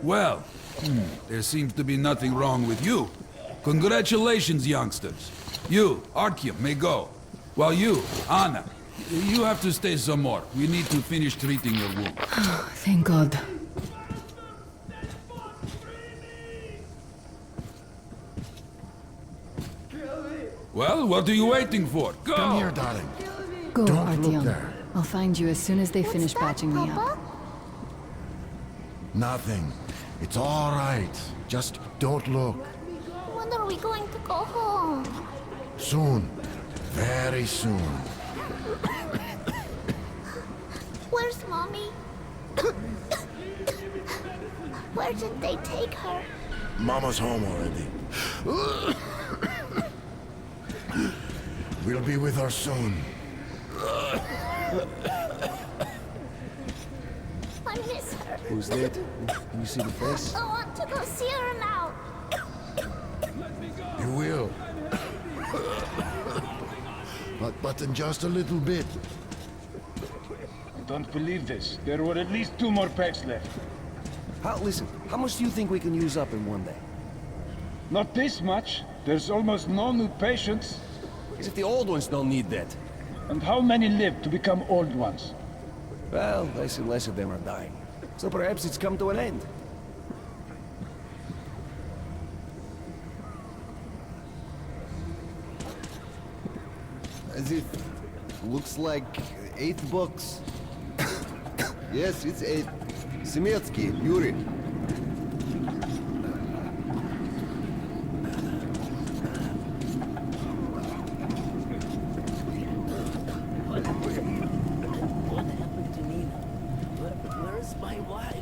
Well, there seems to be nothing wrong with you. Congratulations, youngsters. You, Artyom, may go. While you, Anna, you have to stay some more. We need to finish treating your wound. Thank God. Well, what are you waiting for? Go! Come here, darling. Go, Don't look Artyom. there. I'll find you as soon as they finish patching me up. Nothing. It's all right. Just don't look. When are we going to go home? Soon. Very soon. Where's Mommy? Where did they take her? Mama's home already. We'll be with her soon. I miss her. Who's that? Can you see the face? I want to go see her now. You will. But in just a little bit. I don't believe this. There were at least 2 more packs left. Listen, how much do you think we can use up in one day? Not this much. There's almost no new patients. As if the old ones don't need that. And how many live to become old ones? Well, less and less of them are dying. So perhaps it's come to an end. As if... looks like 8 books. Yes, it's 8. Semetsky, Yuri. What happened to Nina? Where's my wife?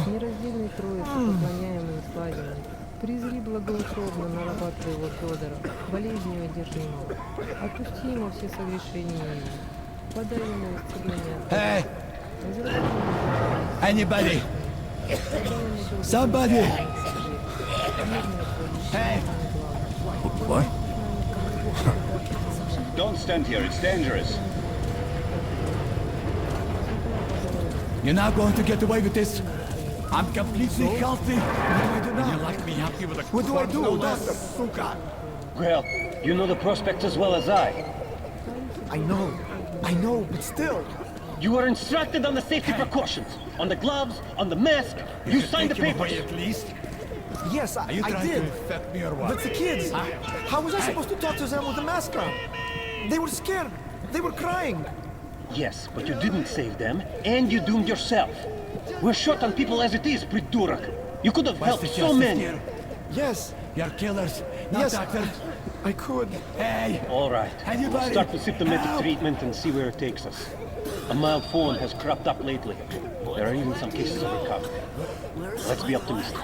Нераздельный Троице, поклоняемый и славимый, призри благоутробно на раба Твоего Федора, болезнью одержимого. Отпусти ему все согрешения его. Подай ему исцеление от Hey! Anybody! Somebody! Hey! What? Don't stand here. It's dangerous. You're not going to get away with this. I'm completely healthy. You locked me up here with a What do I do? no Doctor? less. Suka. Well, you know the prospect as well as I. I know, but still. You were instructed on the safety precautions. On the gloves, on the mask. You signed the Take him papers. away at least. Yes, Are you I trying did. to infect me or what? But the kids, how was I supposed to talk to them with the mask on? They were scared. They were crying. Yes, but you didn't save them, and you doomed yourself. We're short on people as it is, Pridurak. You could have What's helped the so justice many. here? Yes, You're killers, not yes, doctors. I could. Hey! All right. Anybody? We'll start with symptomatic Help! treatment and see where it takes us. A mild form has cropped up lately. There are even some cases of recovery. Let's be optimistic.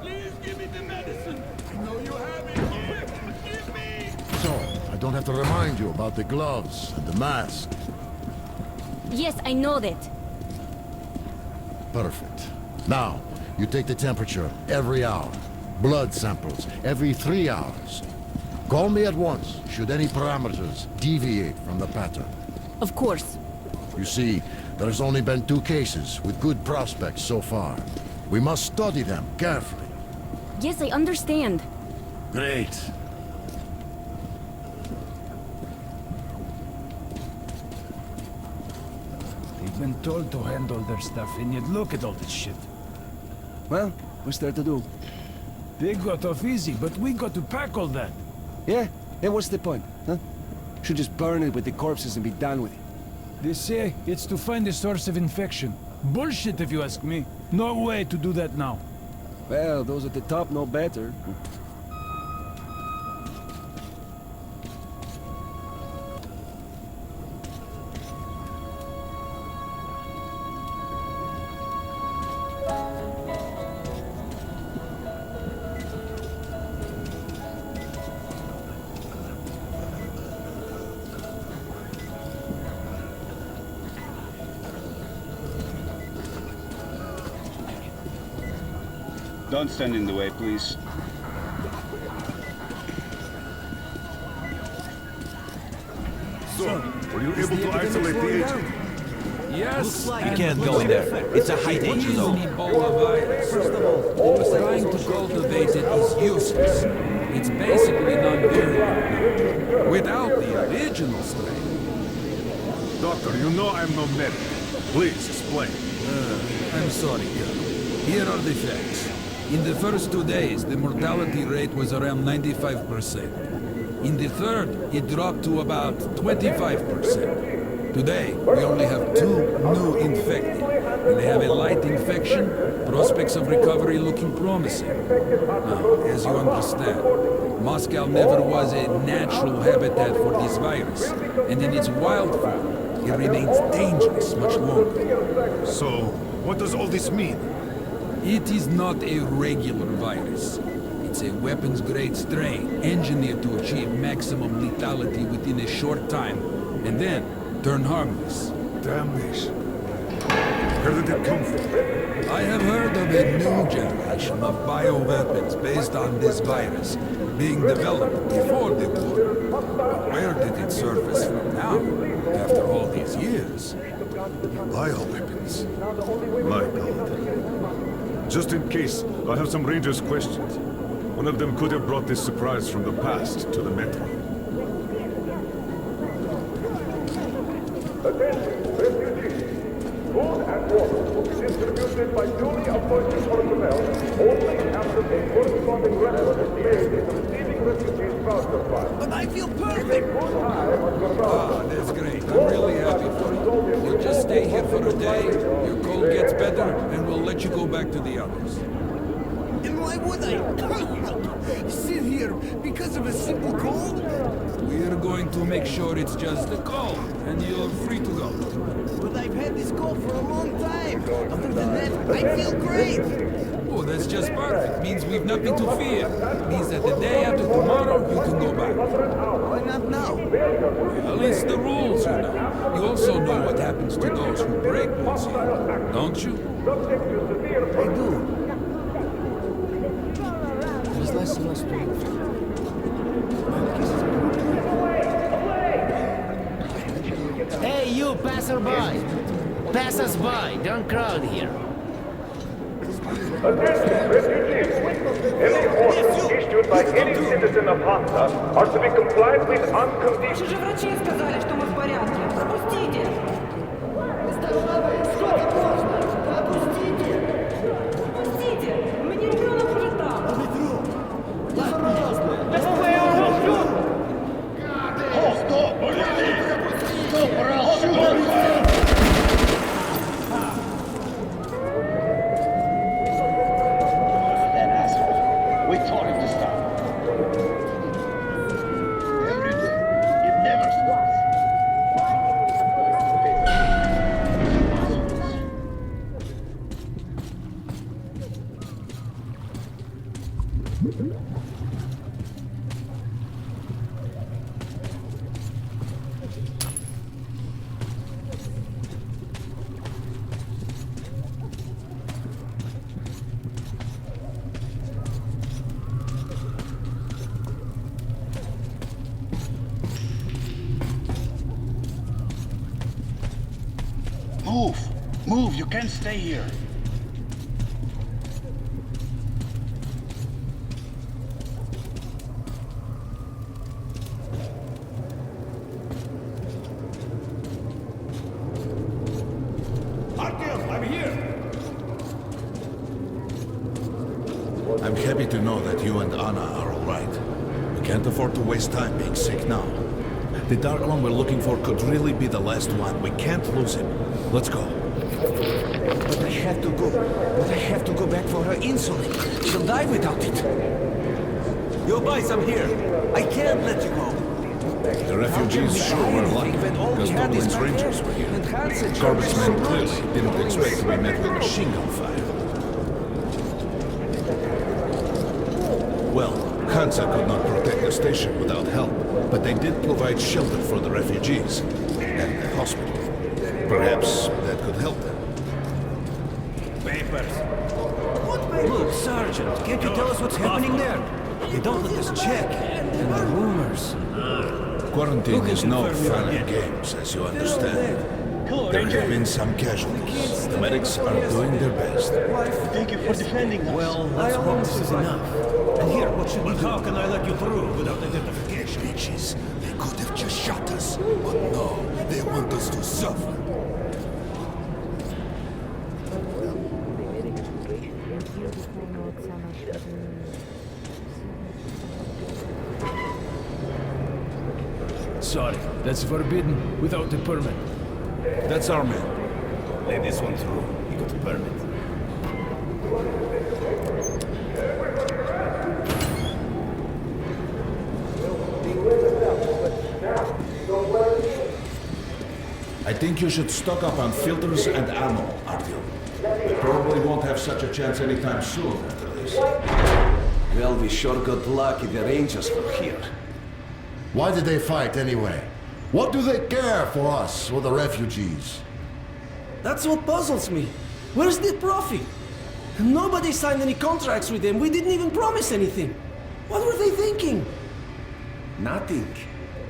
Please give me the medicine. I know you have it. Give me! So, I don't have to remind you about the gloves and the mask. Yes, I know that. Perfect. Now, you take the temperature every hour. Blood samples every 3 hours. Call me at once should any parameters deviate from the pattern. Of course. You see, there's only been 2 cases with good prospects so far. We must study them carefully. Yes, I understand. Great. They've been told to handle their stuff, and yet look at all this shit. Well, what's there to do? They got off easy, but we got to pack all that. Yeah? And what's the point, huh? Should just burn it with the corpses and be done with it. They say it's to find the source of infection. Bullshit, if you ask me. No way to do that now. Well, those at the top know better. Don't stand in the way, please. So, were you able to isolate the agent? Yes. You can't go in there. It's a high danger zone. Ebola virus. But trying to cultivate it is useless. It's basically non-virulent. Without the original strain. Doctor, you know I'm no medic. Please, explain. I'm sorry, Colonel. Here are the facts. In the first 2 days, the mortality rate was around 95%. In the third, it dropped to about 25%. Today, we only have 2 new infected, and they have a light infection, prospects of recovery looking promising. Now, as you understand, Moscow never was a natural habitat for this virus, and in its wild form, it remains dangerous much longer. So, what does all this mean? It is not a regular virus. It's a weapons-grade strain engineered to achieve maximum lethality within a short time, and then turn harmless. Damnation. Where did it come from? I have heard of a new generation of bioweapons based on this virus being developed before the war. But where did it surface from now, after all these years? Bioweapons. My God. Just in case, I have some Rangers' questions. One of them could have brought this surprise from the past to the metro. Attention, refugees. Food and water will be distributed by duly appointed personnel only after a corresponding record is made in the receiving refugees' voucher file. But I feel perfect! Ah, that's great. I'm really happy for you. You just stay here for a day, your cold gets better, and we'll let you go back to the others. And why would I? Sit here because of a simple cold? We're going to make sure it's just a cold, and you're free to go. But I've had this cold for a long time. Other than that, I feel great. Oh, that's just perfect. Means we've nothing to fear. Means that the day after tomorrow, you can go back. Why not now? Well, it's the rules, you know. You also know what happens to those who break rules here, don't you? I do. Hey, you passerby! Pass us by, don't crowd here. Attention, refugees. Any orders issued by any citizen of Hansa are to be complied with unconditionally. Же врачи сказали, что мы в порядке. Запустите! Пустите! У меня ребенок уже там! That asshole. We told him to stop. Every day. It never stops. Move! Move! You can't stay here! Artyom, I'm here! I'm happy to know that you and Anna are all right. We can't afford to waste time being sick now. The Dark One we're looking for could really be the last one. We can't lose him. Let's go. But I have to go. But I have to go back for her insulin. She'll die without it. Yo, boys, I'm here. I can't let you go. The refugees sure were lucky, because Dublin's Rangers were here. Corbin's men clearly didn't expect to be met with machine gun fire. Well, Hansa could not protect the station without help, but they did provide shelter for the refugees and the hospital. Perhaps that could help them. Papers. What Look, Sergeant, can't you tell us what's happening there? They don't let us check. And the rumors. Quarantine Look is at no the fun ferry and games, as you understand. Hello, There Ranger. have been some casualties. The medics are doing their best. Thank you for defending us. Well, let's hope this is enough. And here, what should we do? How can I let you through without identification? Bitches, they could have just shot us. But no, they want us to suffer. Sorry, that's forbidden without a permit. That's our man. Let this one through. He got a permit. I think you should stock up on filters and ammo, Artyom. We probably won't have such a chance anytime soon after this. Well, we sure got lucky the Rangers were here. Why did they fight anyway? What do they care for us or the refugees? That's what puzzles me. Where's the profit? Nobody signed any contracts with them. We didn't even promise anything. What were they thinking? Nothing.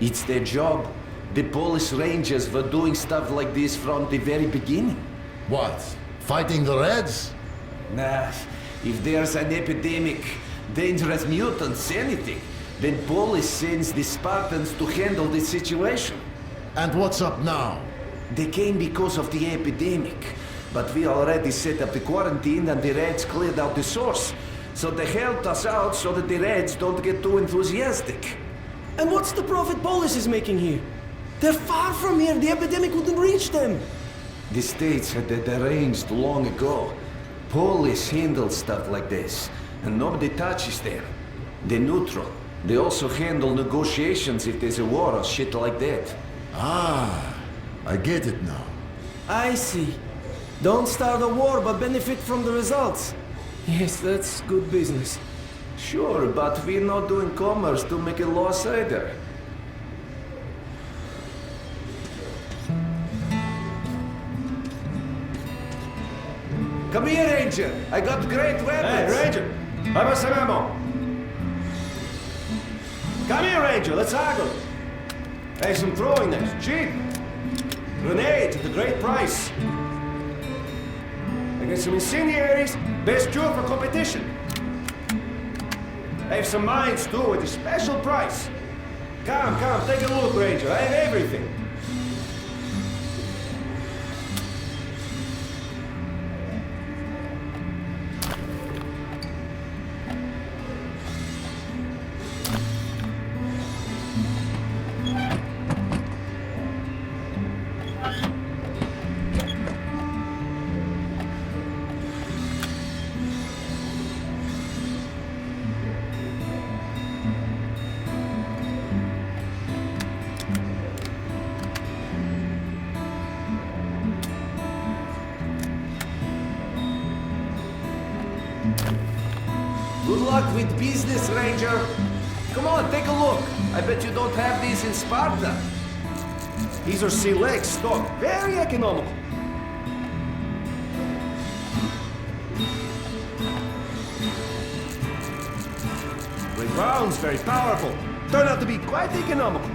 It's their job. The Polish Rangers were doing stuff like this from the very beginning. What? Fighting the Reds? Nah, if there's an epidemic, dangerous mutants, anything, then Polish sends the Spartans to handle the situation. And what's up now? They came because of the epidemic, but we already set up the quarantine and the Reds cleared out the source. So they helped us out so that the Reds don't get too enthusiastic. And what's the profit Polis is making here? They're far from here. The epidemic wouldn't reach them. The States had that arranged long ago. Police handle stuff like this, and nobody touches them. They're neutral. They also handle negotiations if there's a war or shit like that. Ah, I get it now. I see. Don't start a war, but benefit from the results. Yes, that's good business. Sure, but we're not doing commerce to make a loss either. Come here, Ranger. I got great weapons. Hey, Ranger! How about some ammo? Come here, Ranger. Let's haggle. Hey, some throwing knives. Cheap. Grenades at a great price. I got some incendiaries. Best cure for competition. I have some mines, too, at a special price. Come, take a look, Ranger. I have everything. Good luck with business, Ranger. Come on, take a look. I bet you don't have these in Sparta. These are select stock. Very economical. Great rounds, very powerful. Turned out to be quite economical.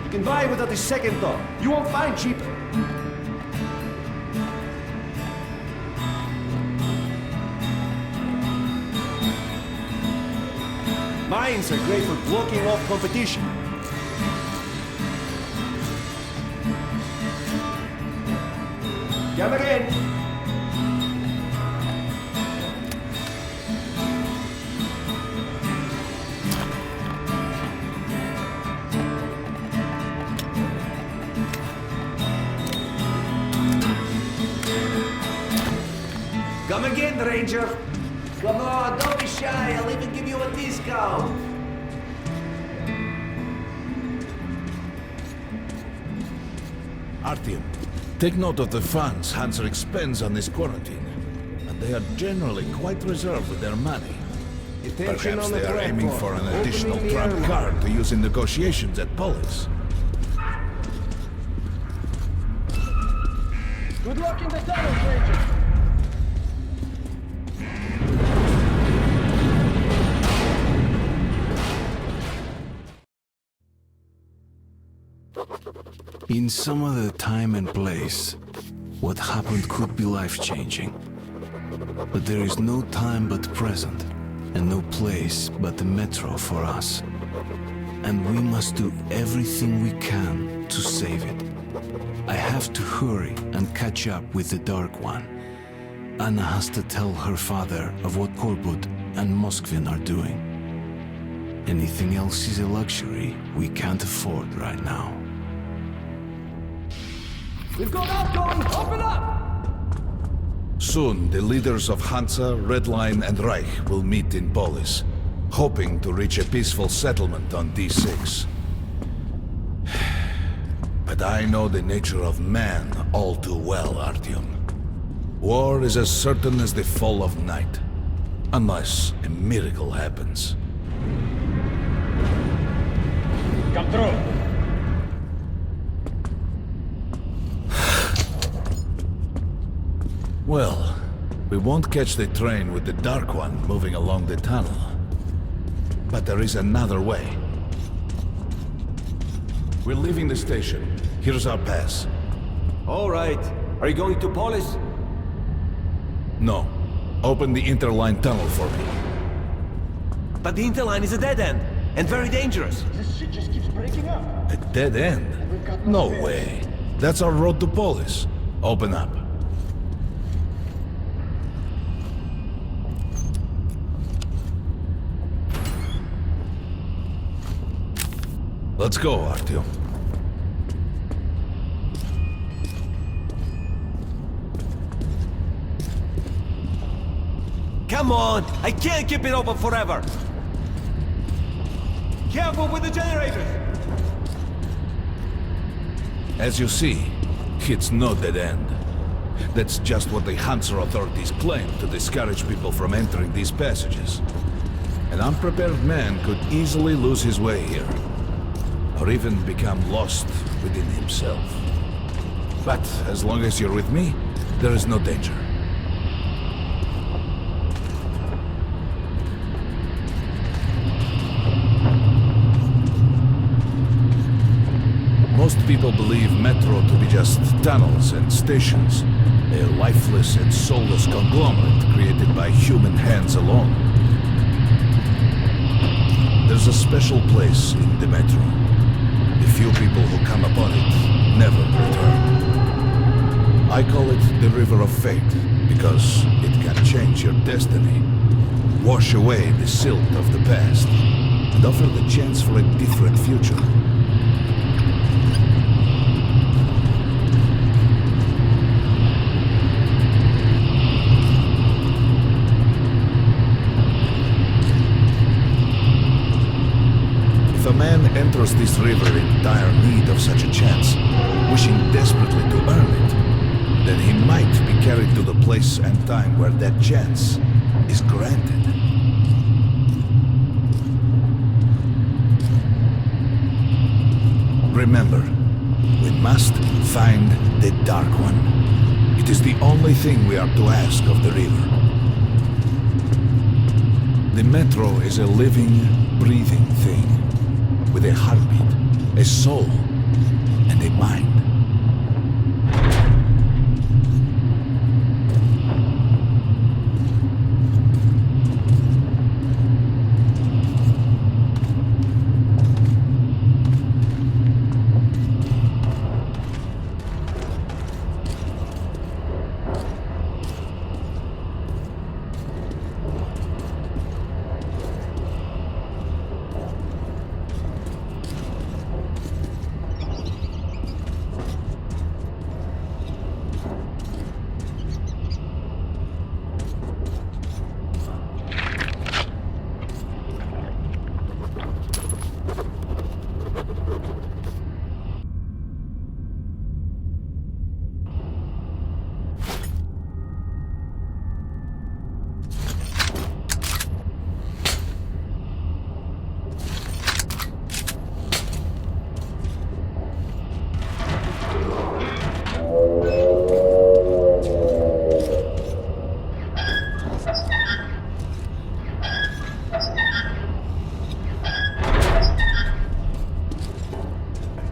You can buy without a second thought. You won't find cheaper. Mines are great for blocking off competition. Come again. Come again, Ranger. Come on, don't be shy. I'll even give you a discount. Artyom, take note of the funds Hanser expends on this quarantine. And they are generally quite reserved with their money. Attention Perhaps on the they are aiming for platform. an additional Opening the trump airlock. card to use in negotiations at Polis. Good luck in the tunnels, Ranger. In some other time and place, what happened could be life-changing. But there is no time but present, and no place but the metro for us. And we must do everything we can to save it. I have to hurry and catch up with the Dark One. Anna has to tell her father of what Korbut and Moskvin are doing. Anything else is a luxury we can't afford right now. We've got outgoing! Open up! Soon, the leaders of Hansa, Red Line, and Reich will meet in Polis, hoping to reach a peaceful settlement on D6. But I know the nature of man all too well, Artyom. War is as certain as the fall of night, unless a miracle happens. Come through! Well, we won't catch the train with the Dark One moving along the tunnel. But there is another way. We're leaving the station. Here's our pass. All right. Are you going to Polis? No. Open the interline tunnel for me. But the interline is a dead end, and very dangerous. This shit just keeps breaking up. A dead end? No way. That's our road to Polis. Open up. Let's go, Artyom. Come on! I can't keep it open forever! Careful with the generators! As you see, it's no dead end. That's just what the Hansa authorities claim to discourage people from entering these passages. An unprepared man could easily lose his way here, or even become lost within himself. But as long as you're with me, there is no danger. Most people believe Metro to be just tunnels and stations, a lifeless and soulless conglomerate created by human hands alone. There's a special place in the Metro. The few people who come upon it never return. I call it the River of Fate, because it can change your destiny, wash away the silt of the past, and offer the chance for a different future. If a man enters this river in dire need of such a chance, wishing desperately to earn it, then he might be carried to the place and time where that chance is granted. Remember, we must find the Dark One. It is the only thing we are to ask of the river. The Metro is a living, breathing thing, with a heartbeat, a soul, and a mind.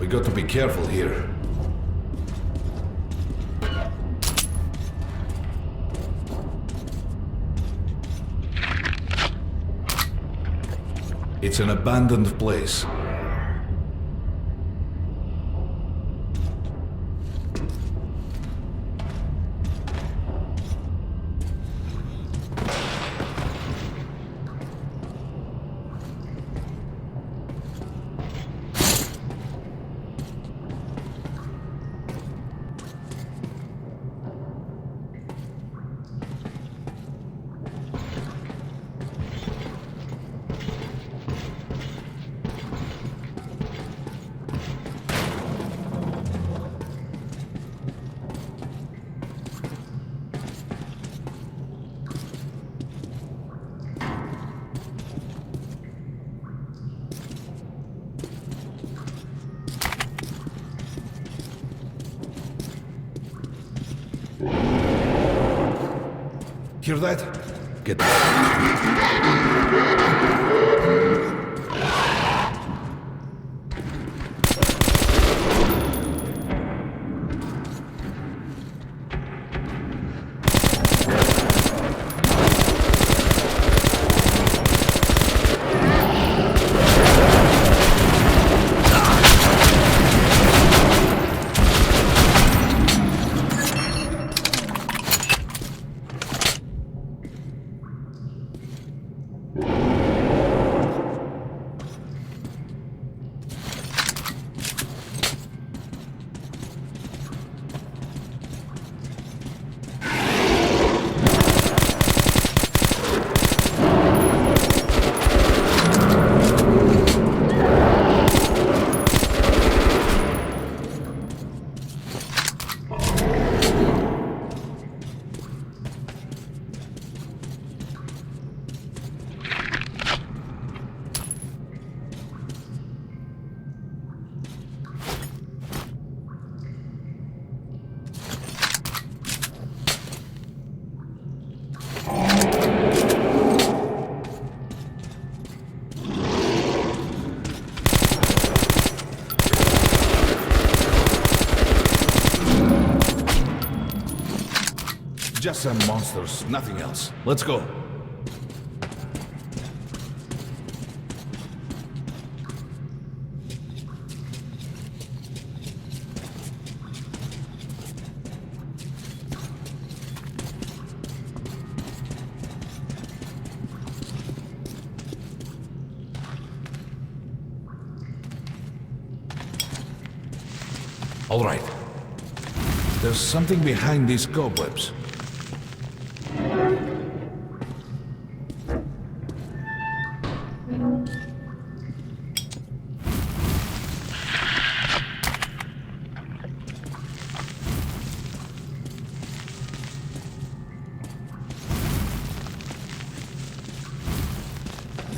We got to be careful here. It's an abandoned place. Hear that? Get just some monsters, nothing else. Let's go. All right. There's something behind these cobwebs.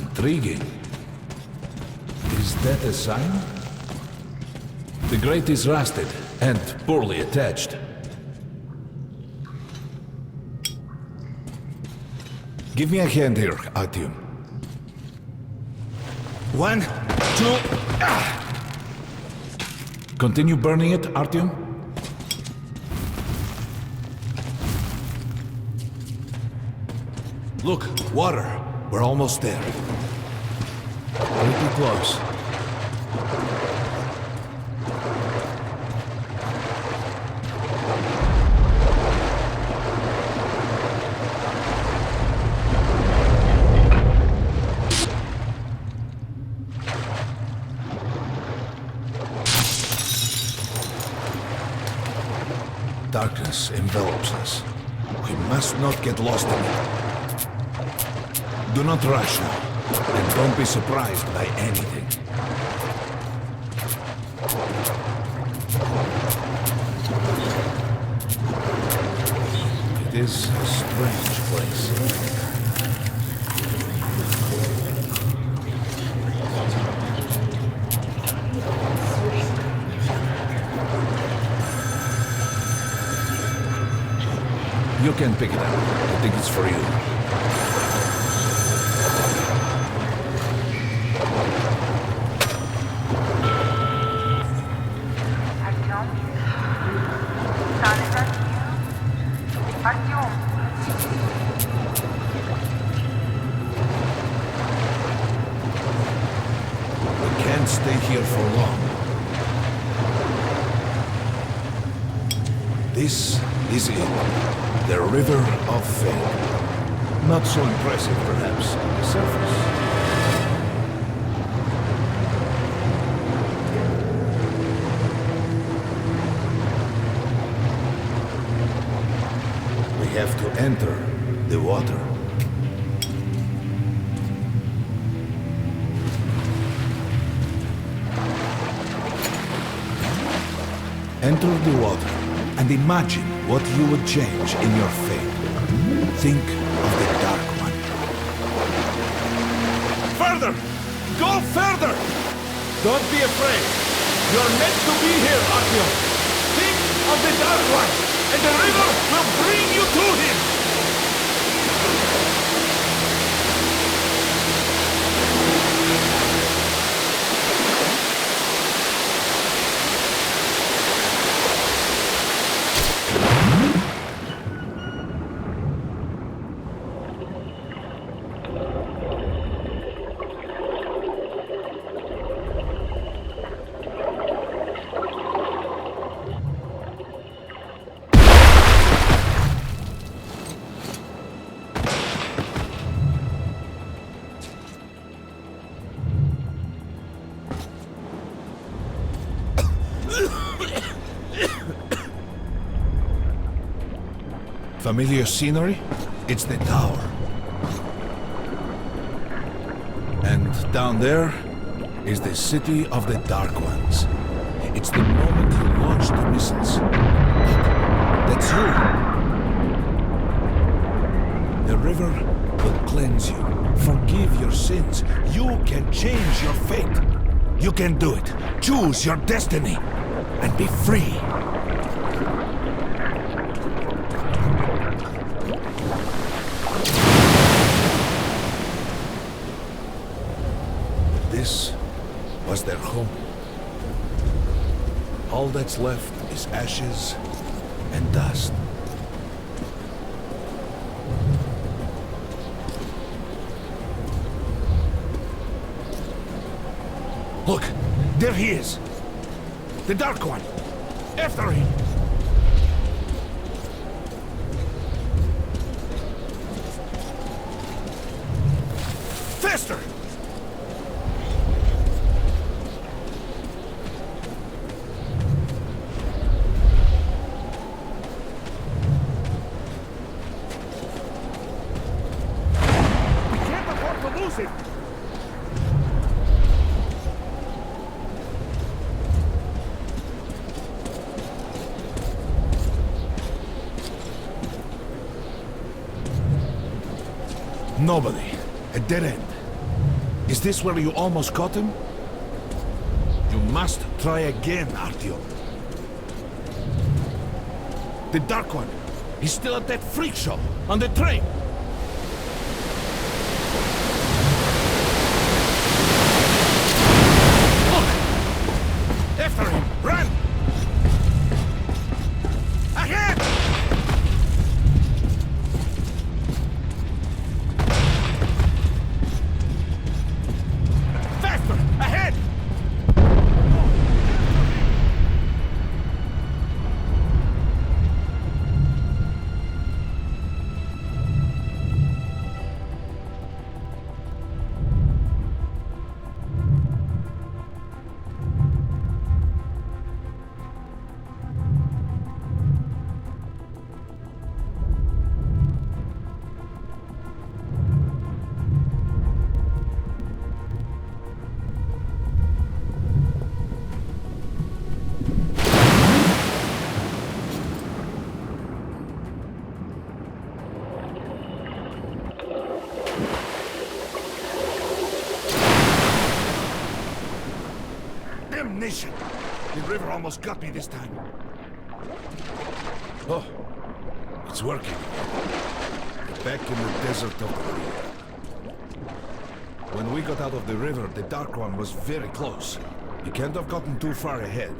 Intriguing. Is that a sign? The grate is rusted and poorly attached. Give me a hand here, Artyom. 1, 2... Continue burning it, Artyom. Look, water. We're almost there. Pretty close. Darkness envelops us. We must not get lost in it. Do not rush now, and don't be surprised by anything. It is a strange place. You can pick it up. I think it's for you. This is it. The River of Fate. Not so impressive, perhaps, on the surface. We have to enter the water. Enter the water and imagine what you would change in your fate. Think of the Dark One. Further! Go further! Don't be afraid. You're meant to be here, Artyom. Think of the Dark One, and the river will bring you to him! Familiar scenery? It's the tower. And down there is the city of the Dark Ones. It's the moment you launch the missiles. Look, that's you. The river will cleanse you, forgive your sins. You can change your fate. You can do it. Choose your destiny and be free. This was their home. All that's left is ashes and dust. Look, there he is. The Dark One. After him. Faster! Nobody. A dead end. Is this where you almost caught him? You must try again, Artyom. The Dark One. He's still at that freak show on the train. Look! After him! Run! Ahead! Ahead! Damnation! The river almost got me this time. Oh, it's working. Back in the desert of the river. When we got out of the river, the Dark One was very close. He can't have gotten too far ahead.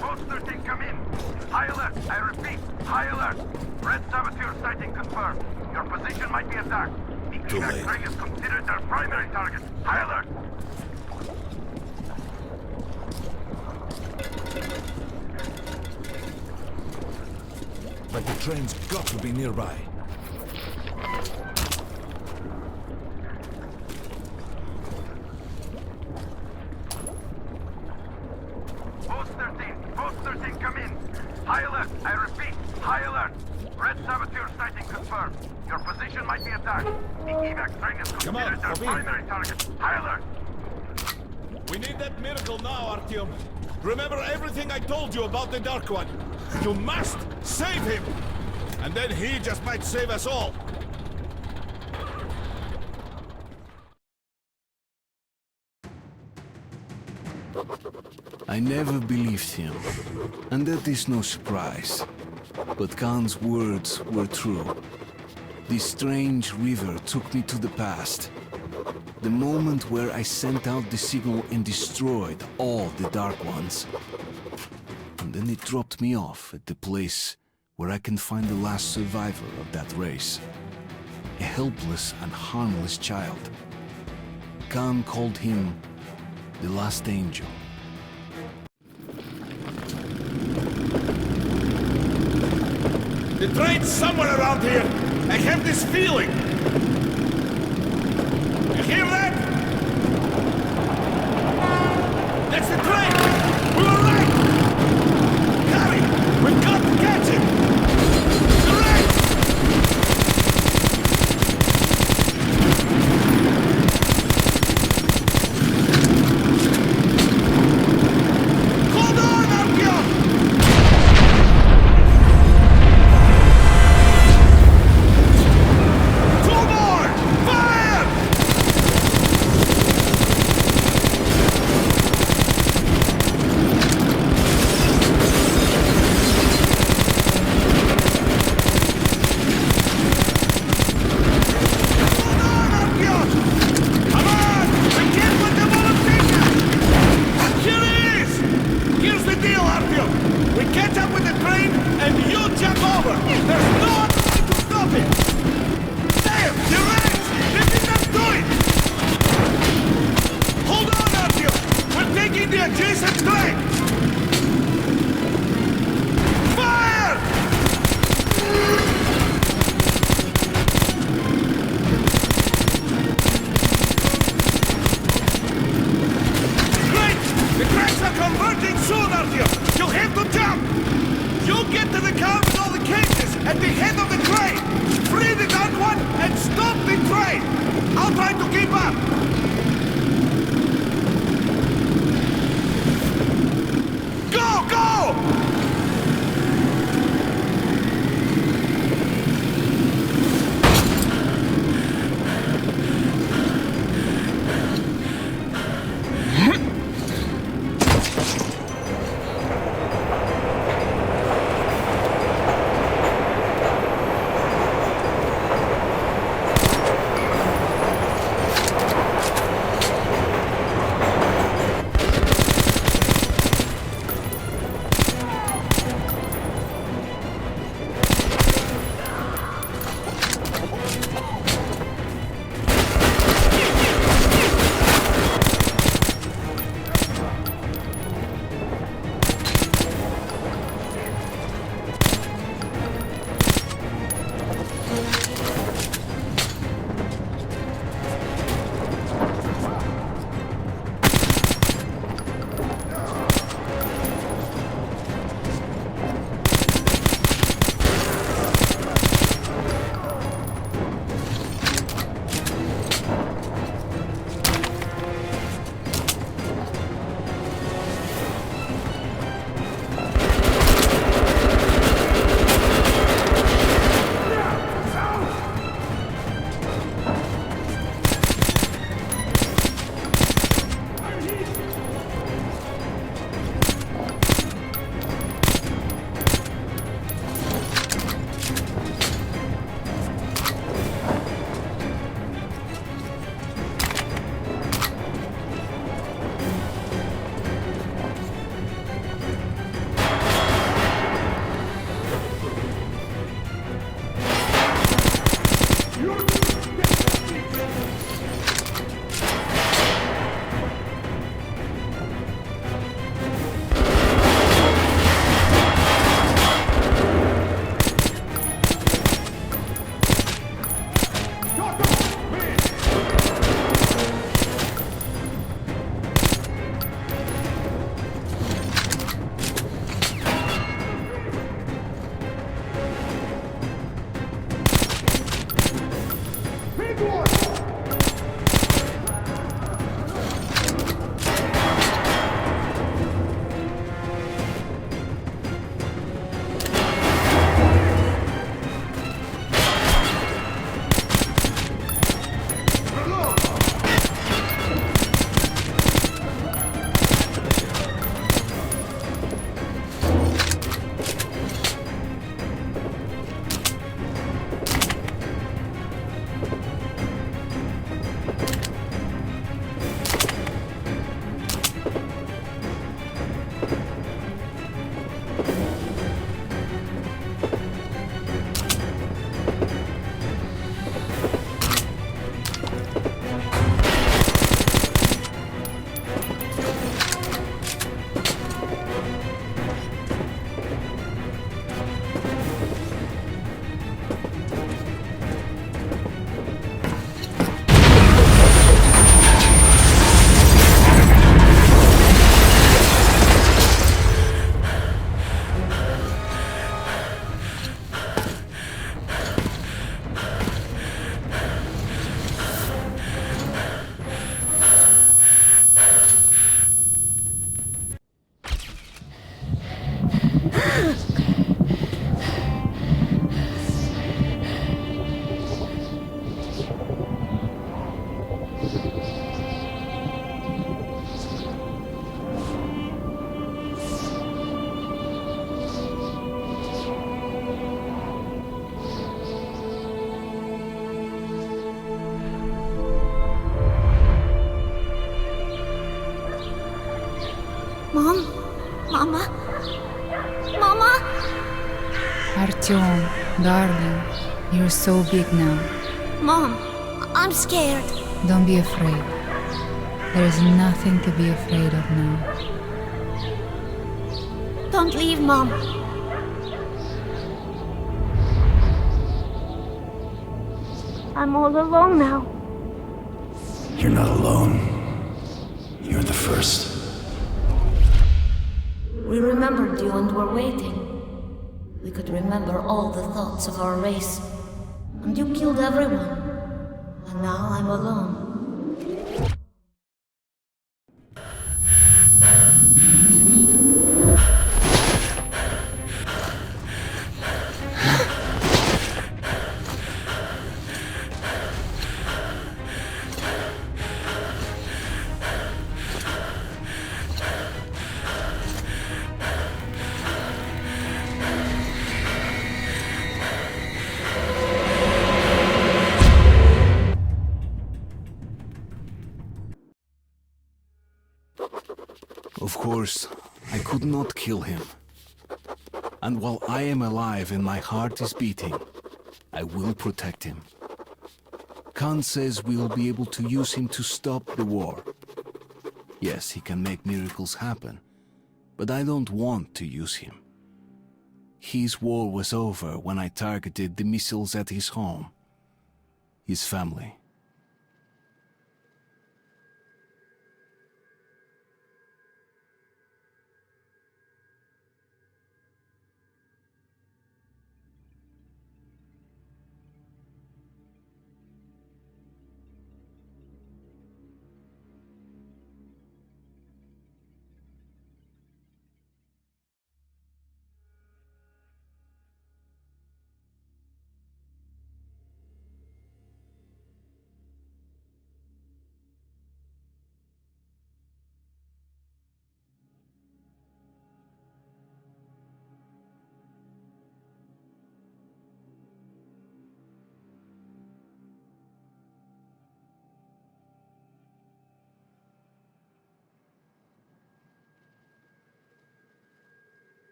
Post 13, come in. High alert, I repeat, high alert. Red saboteur sighting confirmed. Your position might be attacked. Be Too late. Train is considered their primary target. High alert! But the train's got to be nearby. Post 13, come in. High alert, I repeat, high alert. Red saboteur sighting confirmed. Your position might be attacked. The evac train is considered their primary target. High alert! We need that miracle now, Artyom. Remember everything I told you about the Dark One. You must save him! And then he just might save us all. I never believed him, and that is no surprise. But Khan's words were true. This strange river took me to the past. The moment where I sent out the signal and destroyed all the Dark Ones. And then it dropped me off at the place where I can find the last survivor of that race. A helpless and harmless child. Khan called him the Last Angel. The train's somewhere around here. I have this feeling. You hear that? That's the train! We were right! Hurry! We've got to catch it! The race! Hold on, Artyom! Two more! Mom? Mama? Mama? Artyom, darling, you're so big now. Mom, I'm scared. Don't be afraid. There is nothing to be afraid of now. Don't leave, Mom. I'm all alone now. You're not alone. You're the first. We remembered you and were waiting. We could remember all the thoughts of our race. And you killed everyone. And now I'm alone. Of course, I could not kill him. And while I am alive and my heart is beating, I will protect him. Khan says we will be able to use him to stop the war. Yes, he can make miracles happen, but I don't want to use him. His war was over when I targeted the missiles at his home, his family.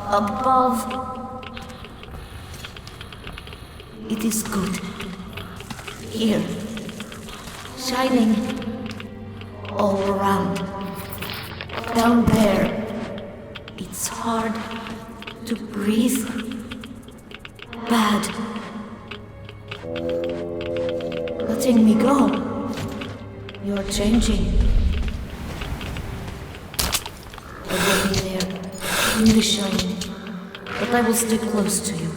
Above. It is good. Here. Shining. All around. Down there. It's hard to breathe. Bad. Letting me go. You're changing. I will be there. In the shining. But I will stay close to you.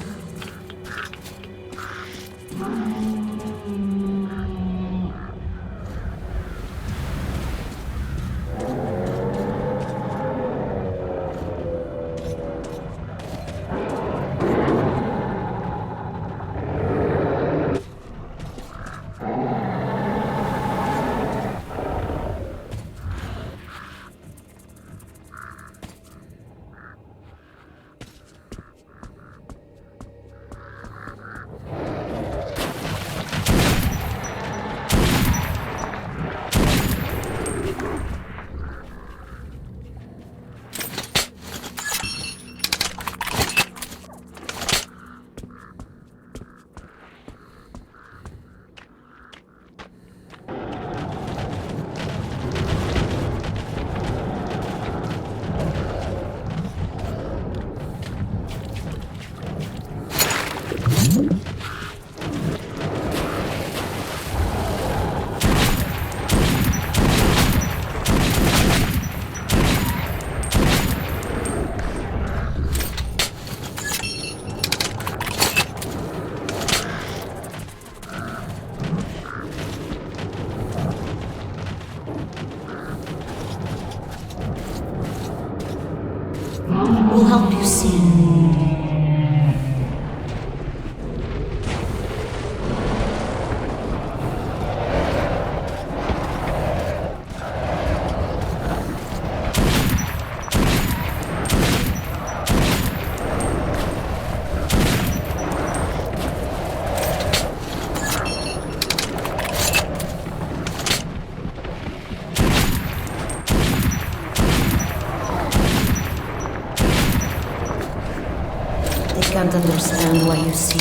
We'll help you see. They can't understand why you see.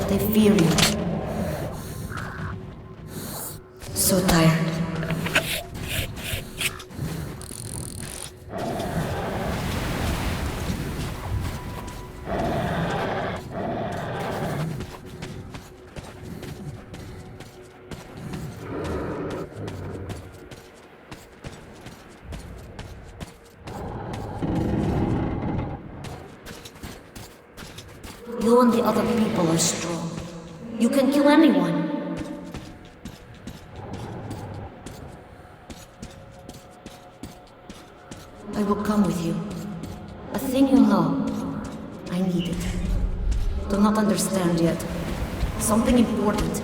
They fear you. So tired. You and the other people are strong. You can kill anyone. I will come with you. A thing you know. I need it. Do not understand yet. Something important.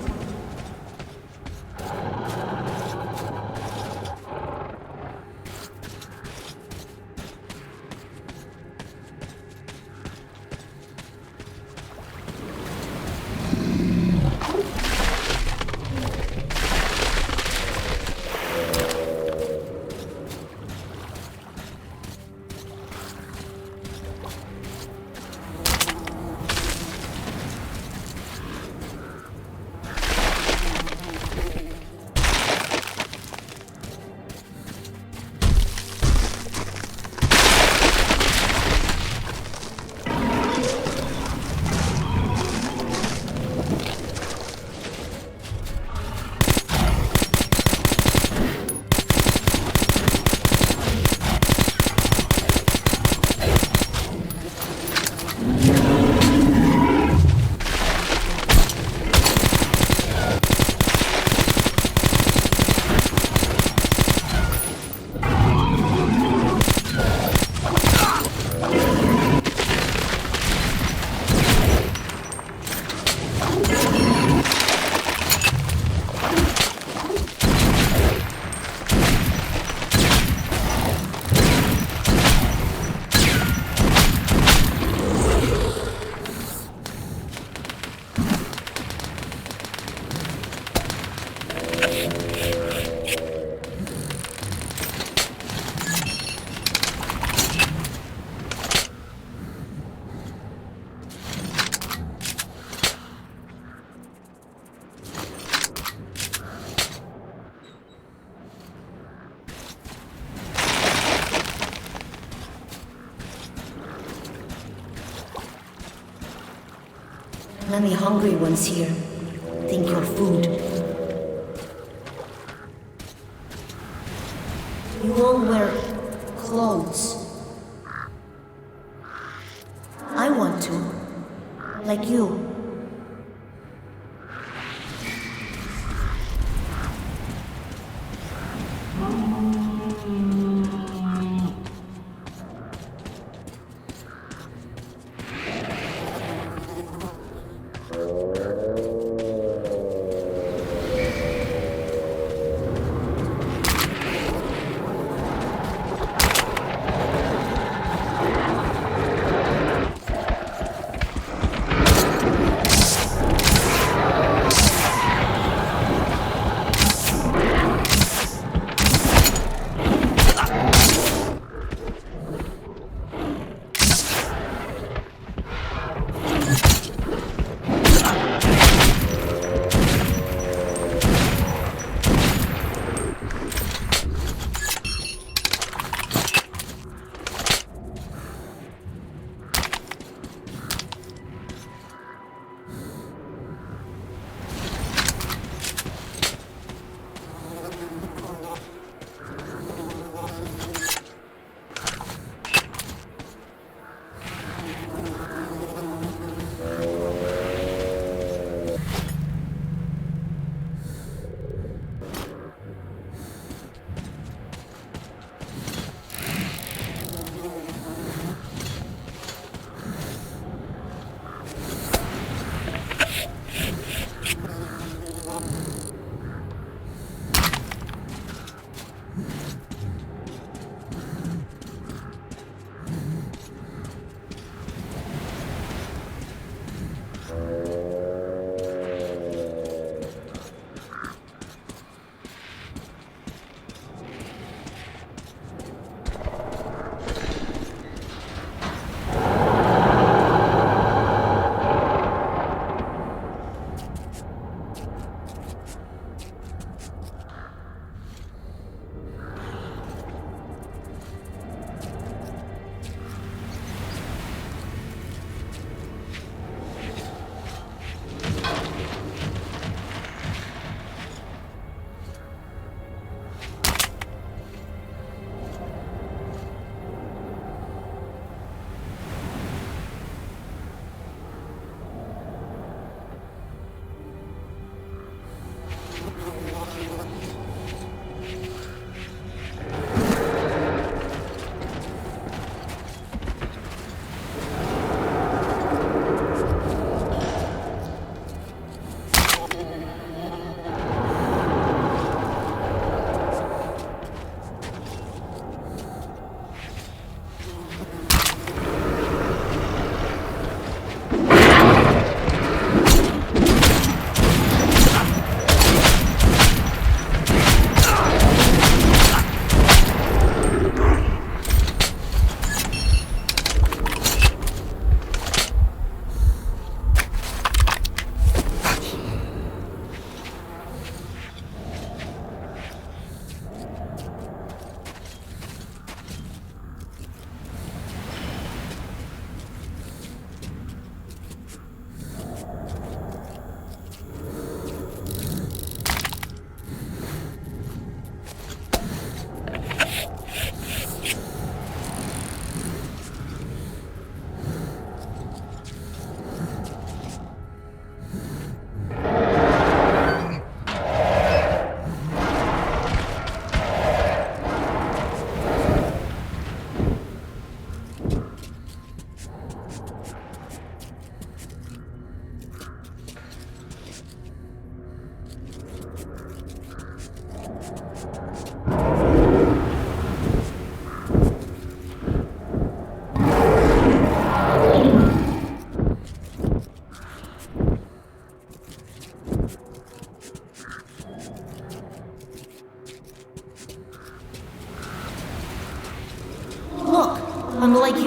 Many hungry ones here. Think you're food. You all wear clothes. I want to. Like you.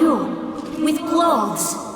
you, with clothes.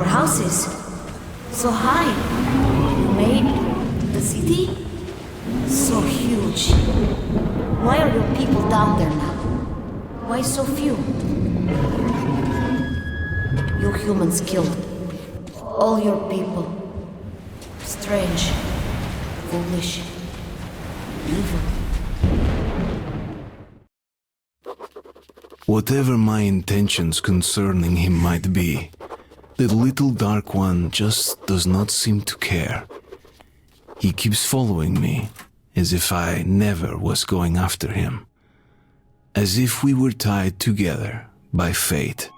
Your houses, so high. You made the city so huge. Why are your people down there now? Why so few? You humans killed all your people. Strange, foolish, evil. Whatever my intentions concerning him might be, the little Dark One just does not seem to care. He keeps following me, as if I never was going after him. As if we were tied together by fate.